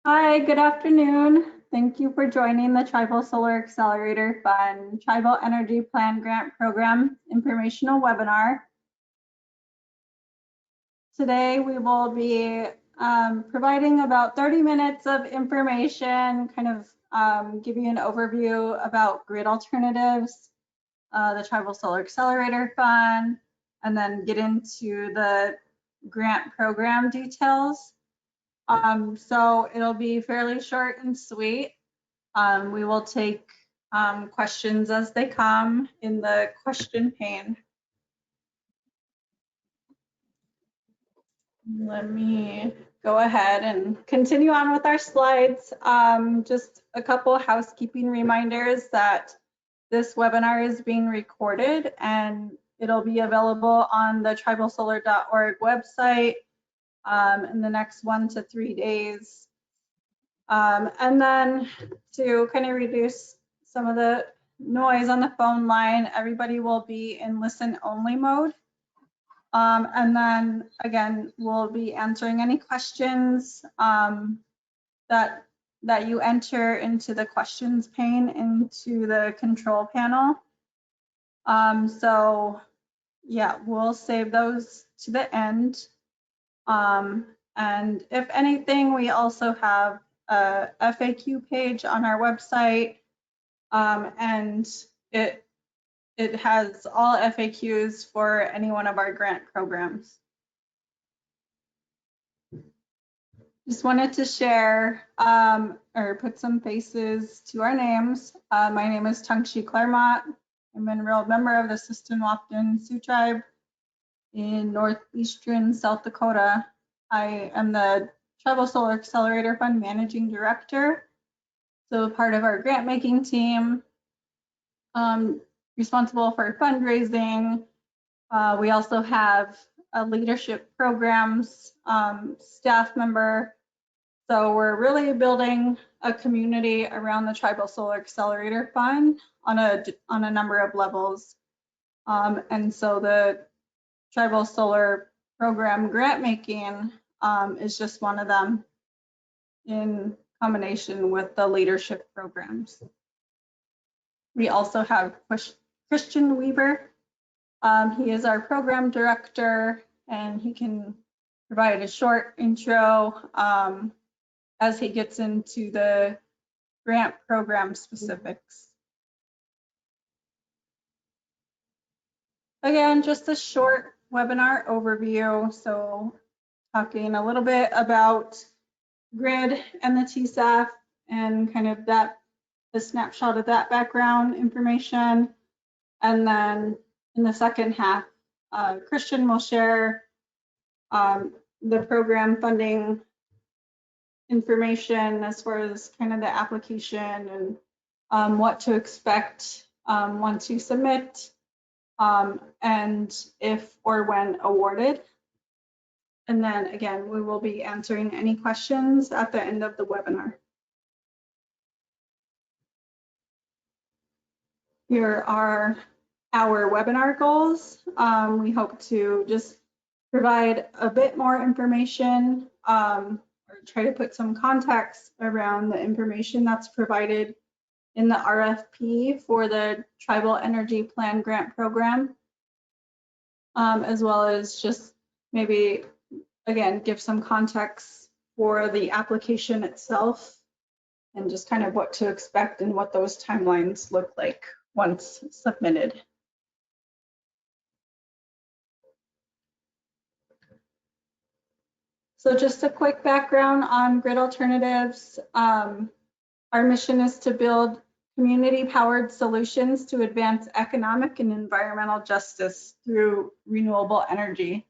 Hi, good afternoon. Thank you for joining the Tribal Solar Accelerator Fund Tribal Energy Plan Grant Program informational webinar. Today we will be providing about 30 minutes of information, kind of give you an overview about grid alternatives, the Tribal Solar Accelerator Fund, and then get into the grant program details. So it'll be fairly short and sweet. We will take questions as they come in the question pane. Let me go ahead and continue on with our slides. Just a couple housekeeping reminders that this webinar is being recorded and it'll be available on the tribalsolar.org website in the next 1 to 3 days. And then to kind of reduce some of the noise on the phone line, everybody will be in listen only mode. And then again, we'll be answering any questions that you enter into the questions pane into the control panel. So yeah, we'll save those to the end. And if anything, we also have a FAQ page on our website, and it has all FAQs for any one of our grant programs. Just wanted to share or put some faces to our names. My name is Tungshi Claremont. I'm an enrolled member of the Siston-Wahpeton Sioux Tribe in northeastern South Dakota. I am the Tribal Solar Accelerator Fund Managing Director, so part of our grant making team, responsible for fundraising. We also have a leadership programs staff member. So we're really building a community around the Tribal Solar Accelerator Fund on a number of levels. And so the Tribal Solar Program grant making is just one of them in combination with the leadership programs. We also have Christian Weaver. He is our program director, and he can provide a short intro as he gets into the grant program specifics. Again, just a short webinar overview. So talking a little bit about grid and the TSAF and kind of the snapshot of that background information. And then in the second half, Christian will share the program funding information as far as kind of the application and what to expect once you submit and if or when awarded. And then again, we will be answering any questions at the end of the webinar. Here are our webinar goals. We hope to just provide a bit more information or try to put some context around the information that's provided in the RFP for the Tribal Energy Plan Grant Program, as well as just maybe, again, give some context for the application itself and just kind of what to expect and what those timelines look like once submitted. So just a quick background on grid alternatives. Our mission is to build community-powered solutions to advance economic and environmental justice through renewable energy.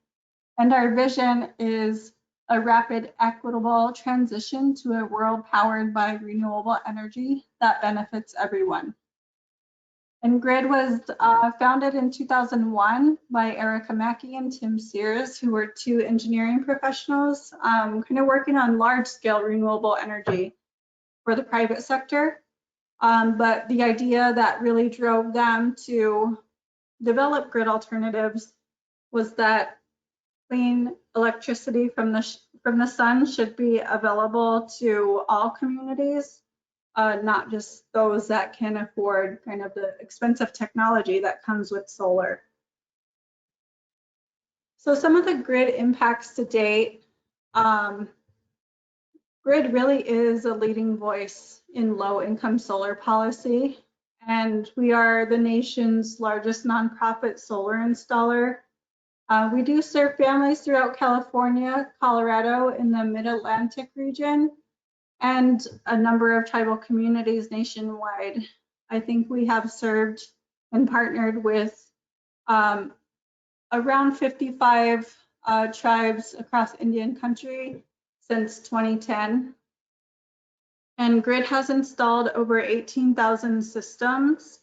And our vision is a rapid, equitable transition to a world powered by renewable energy that benefits everyone. And GRID was founded in 2001 by Erica Mackey and Tim Sears, who were two engineering professionals kind of working on large-scale renewable energy for the private sector. But the idea that really drove them to develop grid alternatives was that clean electricity from the sun should be available to all communities, not just those that can afford kind of the expensive technology that comes with solar. So some of the grid impacts to date, grid really is a leading voice in low-income solar policy, and we are the nation's largest nonprofit solar installer. We do serve families throughout California, Colorado, in the Mid-Atlantic region, and a number of tribal communities nationwide. I think we have served and partnered with around 55 tribes across Indian country since 2010. And Grid has installed over 18,000 systems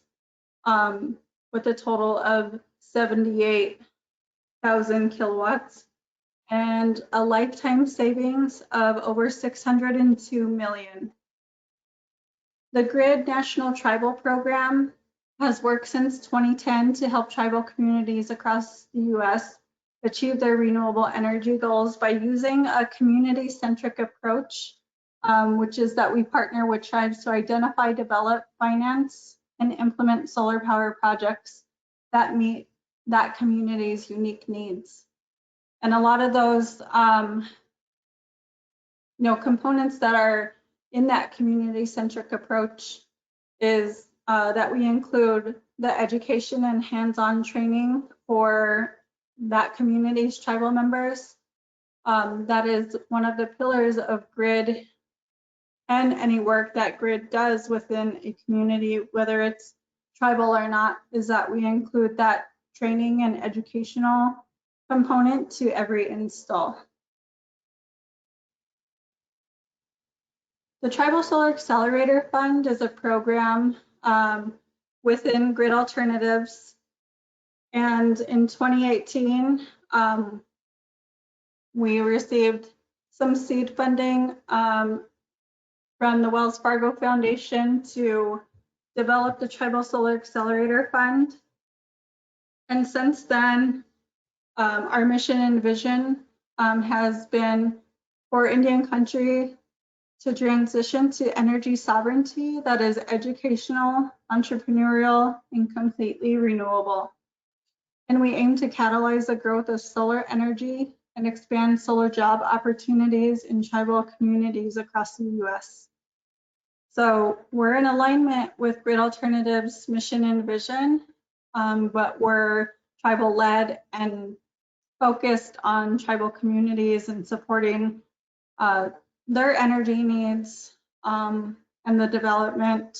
with a total of 78,000 kilowatts and a lifetime savings of over 602 million. The Grid National Tribal Program has worked since 2010 to help tribal communities across the US achieve their renewable energy goals by using a community-centric approach, which is that we partner with tribes to identify, develop, finance, and implement solar power projects that meet that community's unique needs. And a lot of those components that are in that community-centric approach is that we include the education and hands-on training for that community's tribal members. That is one of the pillars of Grid and any work that Grid does within a community, whether it's tribal or not, is that we include that training and educational component to every install. The Tribal Solar Accelerator Fund is a program within Grid Alternatives. And in 2018, we received some seed funding from the Wells Fargo Foundation to develop the Tribal Solar Accelerator Fund. And since then, our mission and vision has been for Indian country to transition to energy sovereignty that is educational, entrepreneurial, and completely renewable. And we aim to catalyze the growth of solar energy and expand solar job opportunities in tribal communities across the US. So we're in alignment with Grid Alternatives' mission and vision, but we're tribal-led and focused on tribal communities and supporting their energy needs and the development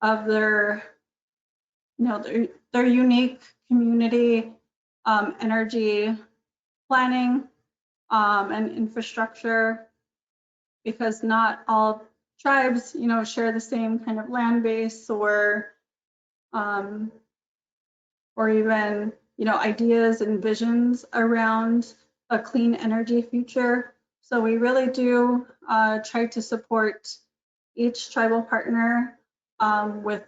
of their unique community energy planning and infrastructure, because not all tribes, share the same kind of land base or even, ideas and visions around a clean energy future. So we really do try to support each tribal partner with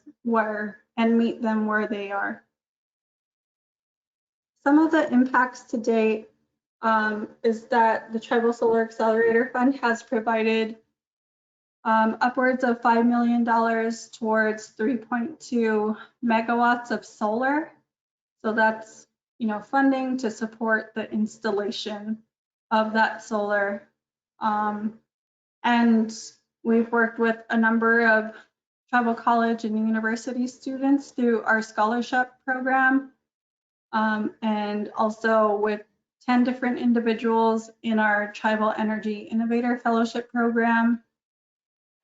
and meet them where they are. Some of the impacts to date is that the Tribal Solar Accelerator Fund has provided upwards of $5 million towards 3.2 megawatts of solar. So that's, funding to support the installation of that solar. And we've worked with a number of tribal college and university students through our scholarship program, and also with 10 different individuals in our Tribal Energy Innovator Fellowship program.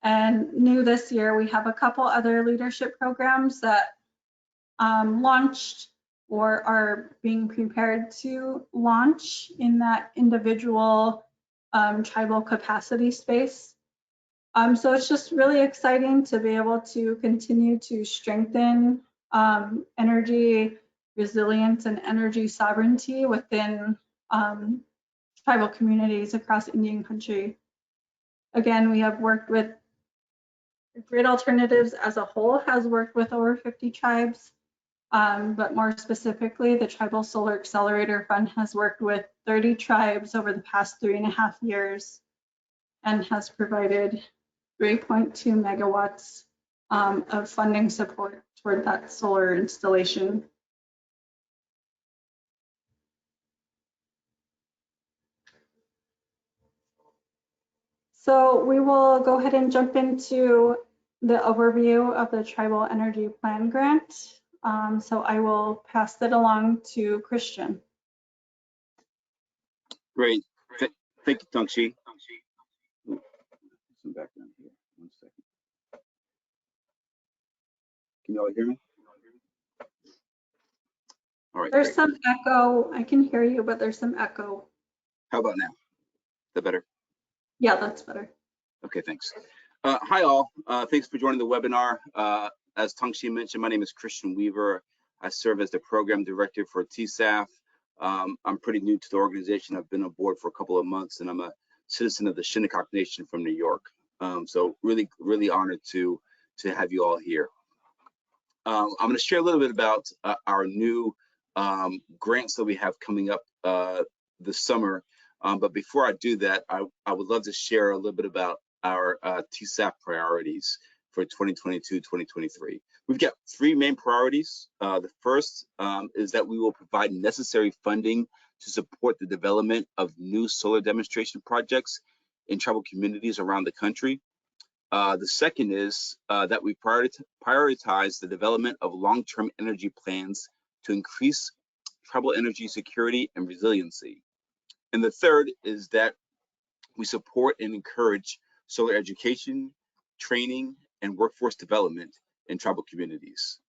And new this year, we have a couple other leadership programs that launched or are being prepared to launch in that individual tribal capacity space. So it's just really exciting to be able to continue to strengthen energy resilience and energy sovereignty within tribal communities across Indian country. Again, we have worked with Grid Alternatives as a whole, has worked with over 50 tribes. But more specifically, the Tribal Solar Accelerator Fund has worked with 30 tribes over the past 3.5 years and has provided 3.2 megawatts of funding support toward that solar installation. So we will go ahead and jump into the overview of the Tribal Energy Plan Grant. So I will pass it along to Christian. Great. Thank you, Tongshi. Some background here. 1 second. Can you all hear me? All right. There's Great. some echo. I can hear you, but there's some echo. How about now? Is that better? Yeah, that's better. Okay, thanks. Hi, all. Thanks for joining the webinar. As Tongshi mentioned, my name is Christian Weaver. I serve as the program director for TSAF. I'm pretty new to the organization. I've been on board for a couple of months, and I'm a citizen of the Shinnecock Nation from New York. So really honored to have you all here. I'm going to share a little bit about our new grants that we have coming up this summer. But before I do that, I would love to share a little bit about our TSAF priorities for 2022-2023. We've got 3 main priorities. The first is that we will provide necessary funding to support the development of new solar demonstration projects in tribal communities around the country. The second is that we prioritize the development of long-term energy plans to increase tribal energy security and resiliency. And the third is that we support and encourage solar education, training, and workforce development in tribal communities.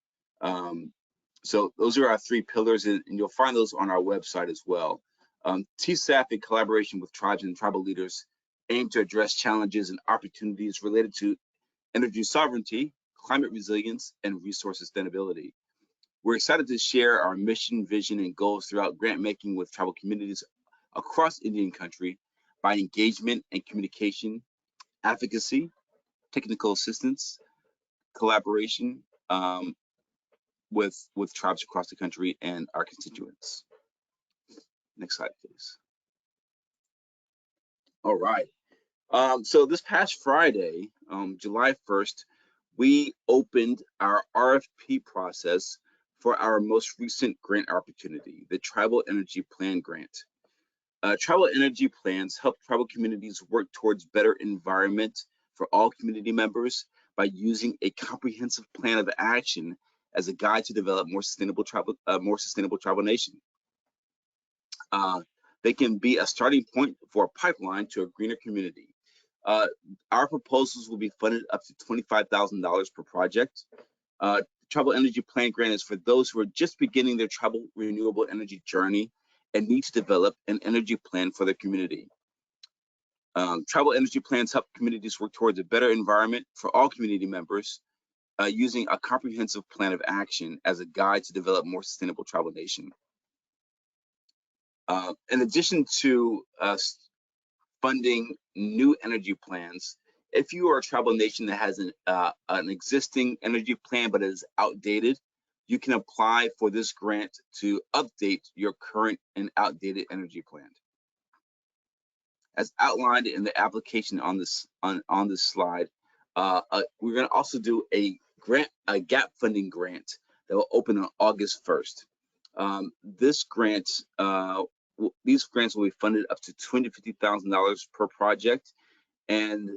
So those are our 3 pillars, and you'll find those on our website as well. TSAF, in collaboration with tribes and tribal leaders, aim to address challenges and opportunities related to energy sovereignty, climate resilience, and resource sustainability. We're excited to share our mission, vision, and goals throughout grant making with tribal communities across Indian country by engagement and communication, advocacy, technical assistance, collaboration with tribes across the country and our constituents. Next slide, please. All right. So this past Friday, July 1st, we opened our RFP process for our most recent grant opportunity, the Tribal Energy Plan Grant. Tribal energy plans help tribal communities work towards better environment for all community members by using a comprehensive plan of action as a guide to develop more sustainable tribal nation. They can be a starting point for a pipeline to a greener community. Our proposals will be funded up to $25,000 per project. Tribal Energy Plan Grant is for those who are just beginning their tribal renewable energy journey and need to develop an energy plan for their community. Tribal energy plans help communities work towards a better environment for all community members using a comprehensive plan of action as a guide to develop more sustainable tribal nation. In addition to funding new energy plans, if you are a tribal nation that has an existing energy plan but is outdated, you can apply for this grant to update your current and outdated energy plan. As outlined in the application on this slide, we're going to also do a gap funding grant that will open on August 1st. This grant, these grants will be funded up to $250,000 per project, and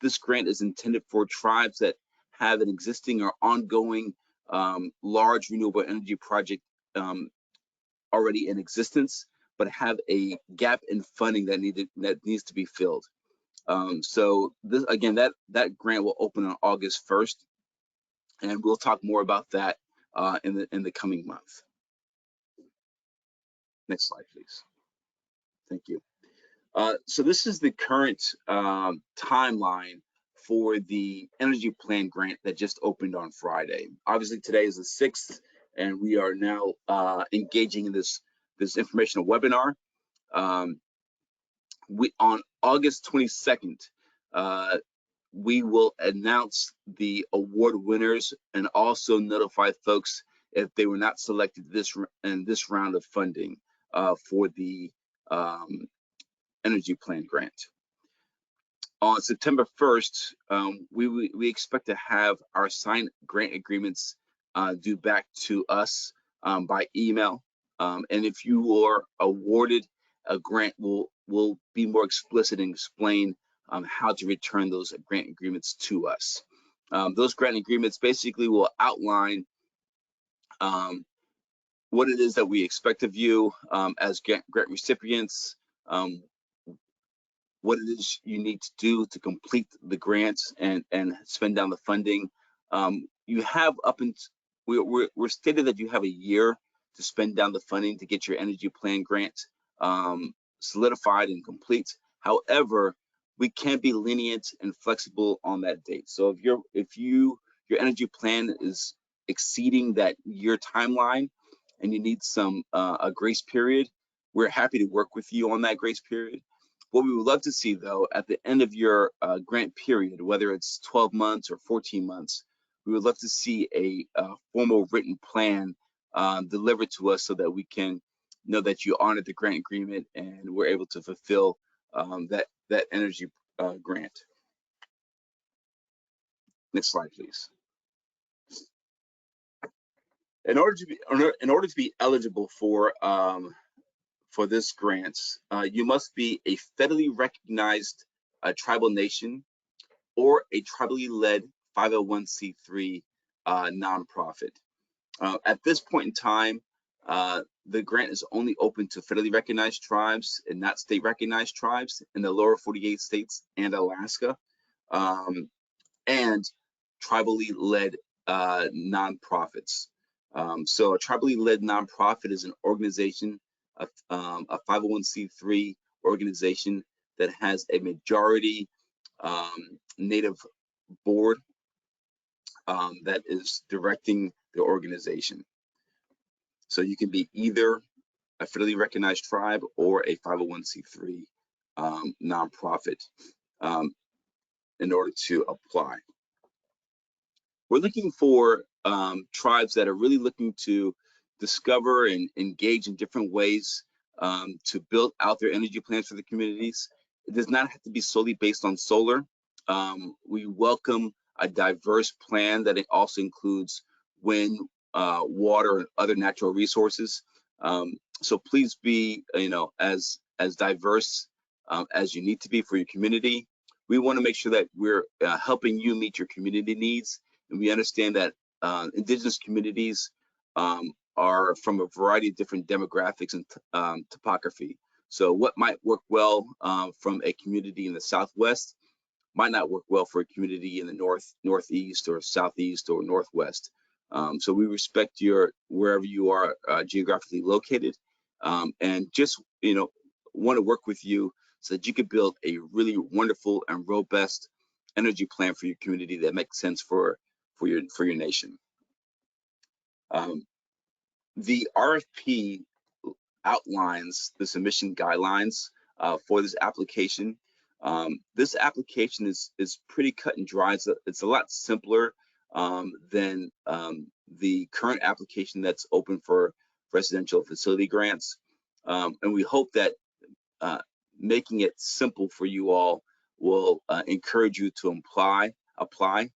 this grant is intended for tribes that have an existing or ongoing large renewable energy project already in existence, but have a gap in funding that needs to be filled. So this, again, that grant will open on August 1st, and we'll talk more about that in the coming month. Next slide, please. Thank you. So this is the current timeline for the energy plan grant that just opened on Friday. Obviously, today is the 6th, and we are now engaging in this informational webinar. On August 22nd, we will announce the award winners and also notify folks if they were not selected in this round of funding for the energy plan grant. On September 1st, we expect to have our signed grant agreements due back to us by email. And if you are awarded a grant, we'll be more explicit and explain how to return those grant agreements to us. Those grant agreements basically will outline what it is that we expect of you as grant recipients, what it is you need to do to complete the grants and spend down the funding. You have we're stated that you have a year to spend down the funding to get your energy plan grant solidified and complete. However, we can be lenient and flexible on that date. So if your energy plan is exceeding that year timeline and you need a grace period, we're happy to work with you on that grace period. What we would love to see, though, at the end of your grant period, whether it's 12 months or 14 months, we would love to see a formal written plan delivered to us so that we can know that you honored the grant agreement and we're able to fulfill that energy grant. Next slide, please. In order to be eligible for this grant, you must be a federally recognized tribal nation or a tribally led 501c3 nonprofit. At this point in time, the grant is only open to federally recognized tribes and not state recognized tribes in the lower 48 states and Alaska, and tribally led nonprofits. So a tribally led nonprofit is an organization, a 501c3 organization that has a majority Native board that is directing the organization. So you can be either a federally recognized tribe or a 501c3 nonprofit in order to apply. We're looking for tribes that are really looking to discover and engage in different ways to build out their energy plans for the communities. It does not have to be solely based on solar. We welcome a diverse plan that it also includes wind, water, and other natural resources. So please be, as diverse as you need to be for your community. We want to make sure that we're helping you meet your community needs, and we understand that indigenous communities are from a variety of different demographics and topography. So what might work well from a community in the Southwest might not work well for a community in the Northeast or Southeast or Northwest. So we respect wherever you are geographically located, and just want to work with you so that you can build a really wonderful and robust energy plan for your community that makes sense for your nation. The RFP outlines the submission guidelines for this application. This application is pretty cut and dry. It's a lot simpler than the current application that's open for residential facility grants. And we hope that making it simple for you all will encourage you to apply.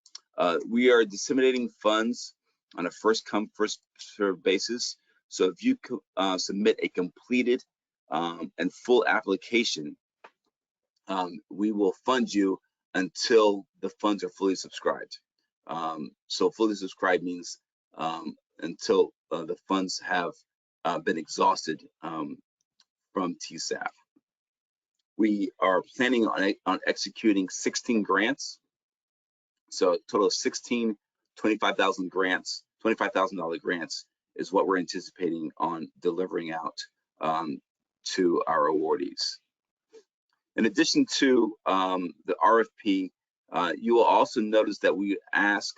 We are disseminating funds on a first come, first served basis. So if you submit a completed and full application, we will fund you until the funds are fully subscribed. So fully subscribed means until the funds have been exhausted from TSAF. We are planning on executing 16 grants. So a total of 16 $25,000 grants, $25,000 grants is what we're anticipating on delivering out to our awardees. In addition to the RFP, you will also notice that we ask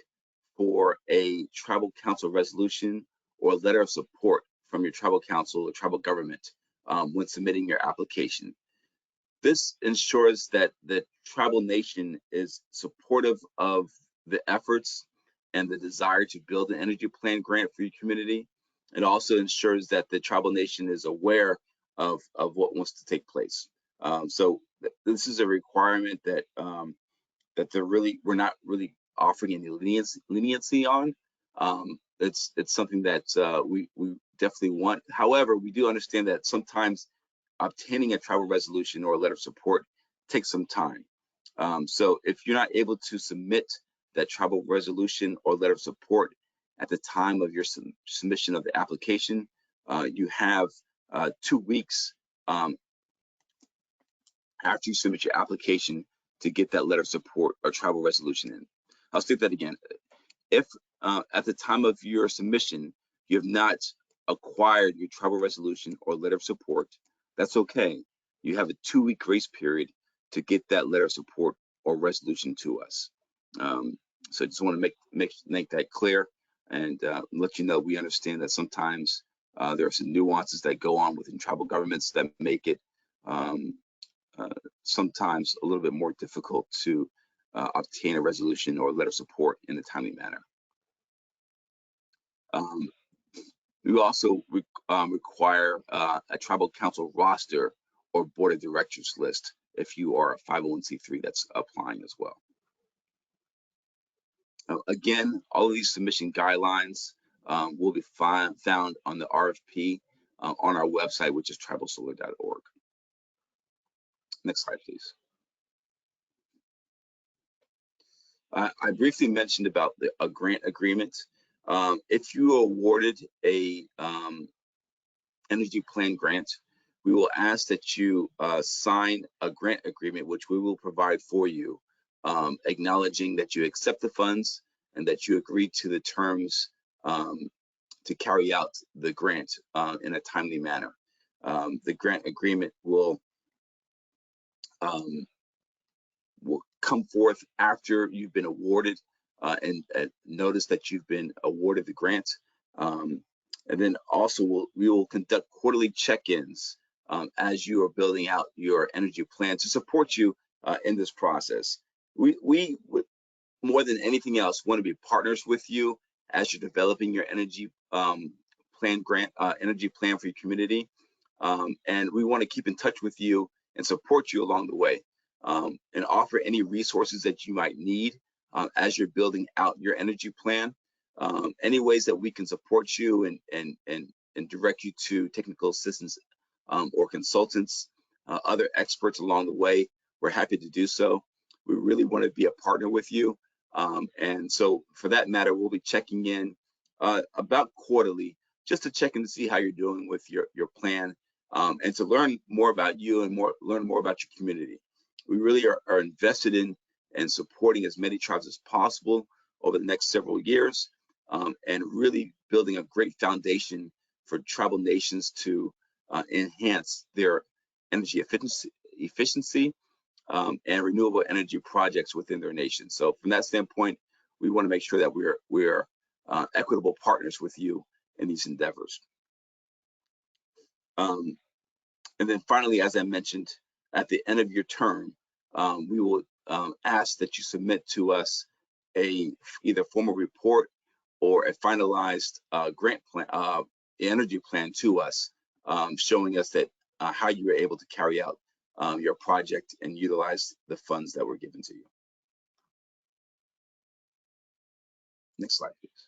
for a tribal council resolution or a letter of support from your tribal council or tribal government when submitting your application. This ensures that the tribal nation is supportive of the efforts and the desire to build an energy plan grant for your community. It also ensures that the tribal nation is aware of what wants to take place. So this is a requirement that we're not really offering any leniency on. It's something that we definitely want. However, we do understand that sometimes obtaining a tribal resolution or a letter of support takes some time. So if you're not able to submit that tribal resolution or letter of support at the time of your submission of the application, you have 2 weeks after you submit your application to get that letter of support or tribal resolution in. I'll state that again. If at the time of your submission, you have not acquired your tribal resolution or letter of support, that's okay. You have a 2-week grace period to get that letter of support or resolution to us. So I just want to make that clear and let you know we understand that sometimes there are some nuances that go on within tribal governments that make it sometimes a little bit more difficult to obtain a resolution or letter of support in a timely manner. We also require a tribal council roster or board of directors list if you are a 501c3 that's applying as well. Again, all of these submission guidelines will be found on the RFP on our website, which is tribalsolar.org. Next slide, please. I briefly mentioned about a grant agreement. If you are awarded a energy plan grant, we will ask that you sign a grant agreement, which we will provide for you, acknowledging that you accept the funds and that you agree to the terms to carry out the grant in a timely manner. The grant agreement will come forth after you've been awarded and notice that you've been awarded the grant. And then also we will conduct quarterly check-ins as you are building out your energy plan to support you in this process. We more than anything else want to be partners with you as you're developing your energy energy plan for your community. And we want to keep in touch with you and support you along the way and offer any resources that you might need as you're building out your energy plan. Any ways that we can support you and direct you to technical assistance or consultants, other experts along the way, we're happy to do so. We really want to be a partner with you. And so for that matter, we'll be checking in about quarterly just to check in to see how you're doing with your plan and to learn more about you and learn more about your community. We really are invested in and supporting as many tribes as possible over the next several years and really building a great foundation for tribal nations to enhance their energy efficiency and renewable energy projects within their nation. So from that standpoint, we want to make sure that we're equitable partners with you in these endeavors. And then finally, as I mentioned, at the end of your term, we will ask that you submit to us either formal report or a finalized grant plan, energy plan to us, showing us that how you were able to carry out your project and utilize the funds that were given to you. Next slide, please.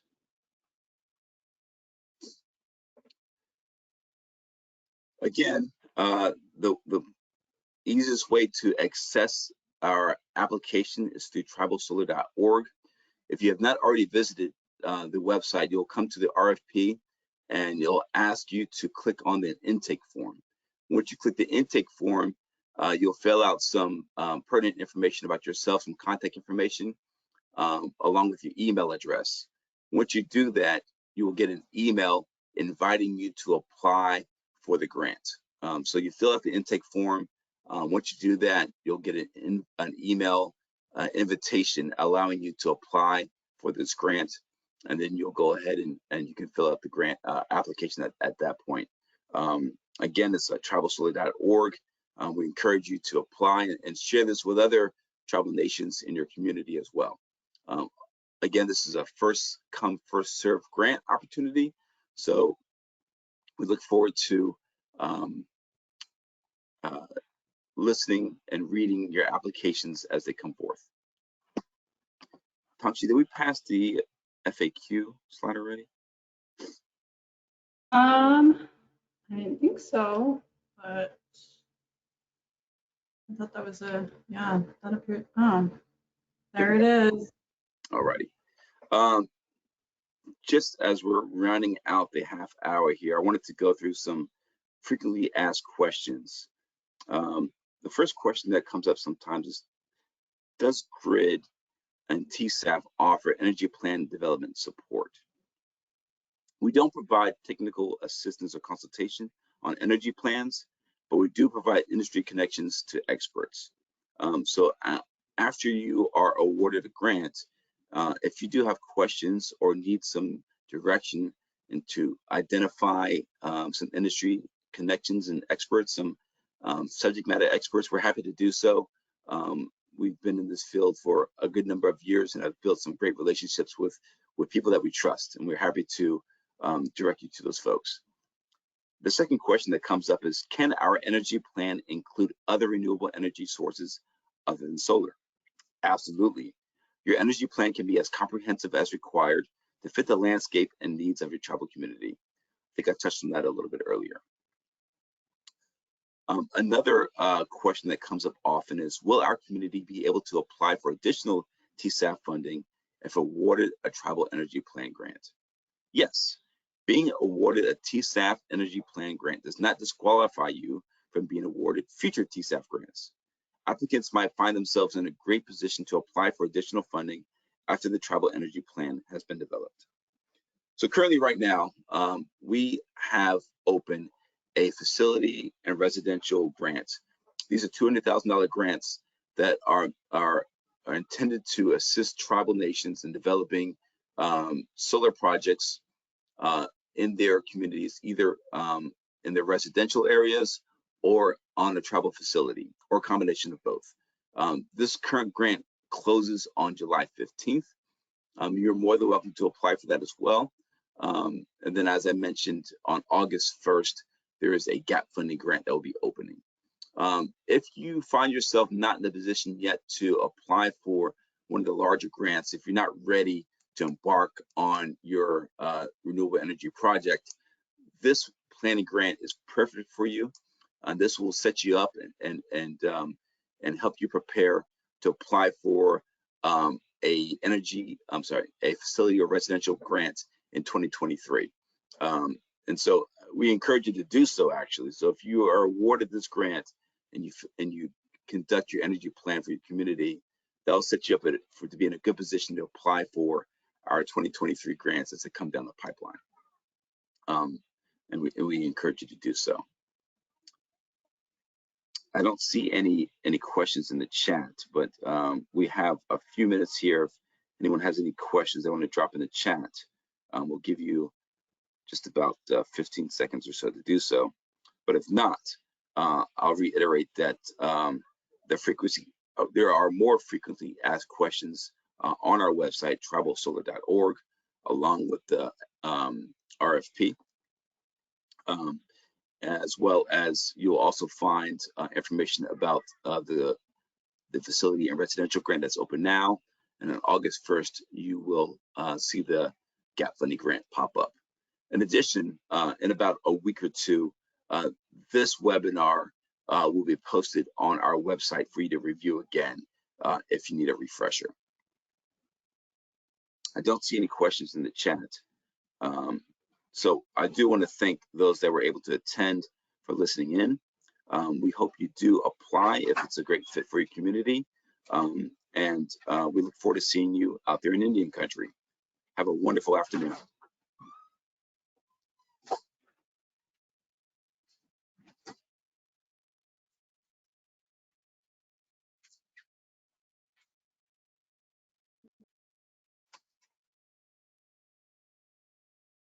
Again, the easiest way to access our application is through tribalsolar.org. If you have not already visited the website, you'll come to the RFP and it'll ask you to click on the intake form. Once you click the intake form, you'll fill out some pertinent information about yourself, some contact information, along with your email address. Once you do that, you will get an email inviting you to apply for the grant. So you fill out the intake form. Once you do that, you'll get an email invitation allowing you to apply for this grant. And then you'll go ahead and you can fill out the grant application at that point. Again, it's tribalsolar.org. We encourage you to apply and share this with other tribal nations in your community as well. Again, this is a first come, first serve grant opportunity. So we look forward to listening and reading your applications as they come forth. Tangshi, did we pass the FAQ slide already? I didn't think so, but I thought that was yeah, that appeared, oh, there it is. Alrighty. Just as we're rounding out the half hour here, I wanted to go through some frequently asked questions. The first question that comes up sometimes is, does GRID and TSAF offer energy plan development support? We don't provide technical assistance or consultation on energy plans, but we do provide industry connections to experts. So after you are awarded a grant, if you do have questions or need some direction and to identify some industry connections and experts, some subject matter experts, we're happy to do so. We've been in this field for a good number of years and have built some great relationships with people that we trust, and we're happy to direct you to those folks. The second question that comes up is, can our energy plan include other renewable energy sources other than solar? Absolutely. Your energy plan can be as comprehensive as required to fit the landscape and needs of your tribal community. I think I touched on that a little bit earlier. Another question that comes up often is, will our community be able to apply for additional TSAF funding if awarded a tribal energy plan grant? Yes. Being awarded a TSAF energy plan grant does not disqualify you from being awarded future TSAF grants. Applicants might find themselves in a great position to apply for additional funding after the tribal energy plan has been developed. So currently right now, we have open a facility and residential grant. These are $200,000 grants that are intended to assist tribal nations in developing solar projects in their communities, either in their residential areas or on a tribal facility, or a combination of both. This current grant closes on July 15th. You're more than welcome to apply for that as well. And then, as I mentioned, on August 1st, there is a gap funding grant that will be opening. If you find yourself not in the position yet to apply for one of the larger grants, if you're not ready to embark on your renewable energy project, this planning grant is perfect for you. This will set you up and help you prepare to apply for a facility or residential grant in 2023. And so we encourage you to do so, actually. So if you are awarded this grant and you conduct your energy plan for your community, that'll set you up to be in a good position to apply for our 2023 grants as they come down the pipeline. And we encourage you to do so. I don't see any questions in the chat, but we have a few minutes here. If anyone has any questions they want to drop in the chat, we'll give you just about 15 seconds or so to do so. But if not, I'll reiterate that there are more frequently asked questions on our website, tribalsolar.org, along with the RFP. As well as you'll also find information about the facility and residential grant that's open now. And on August 1st, you will see the gap funding grant pop up. In addition, in about a week or two, this webinar will be posted on our website for you to review again if you need a refresher. I don't see any questions in the chat. So I do want to thank those that were able to attend for listening in. We hope you do apply if it's a great fit for your community. And we look forward to seeing you out there in Indian country. Have a wonderful afternoon.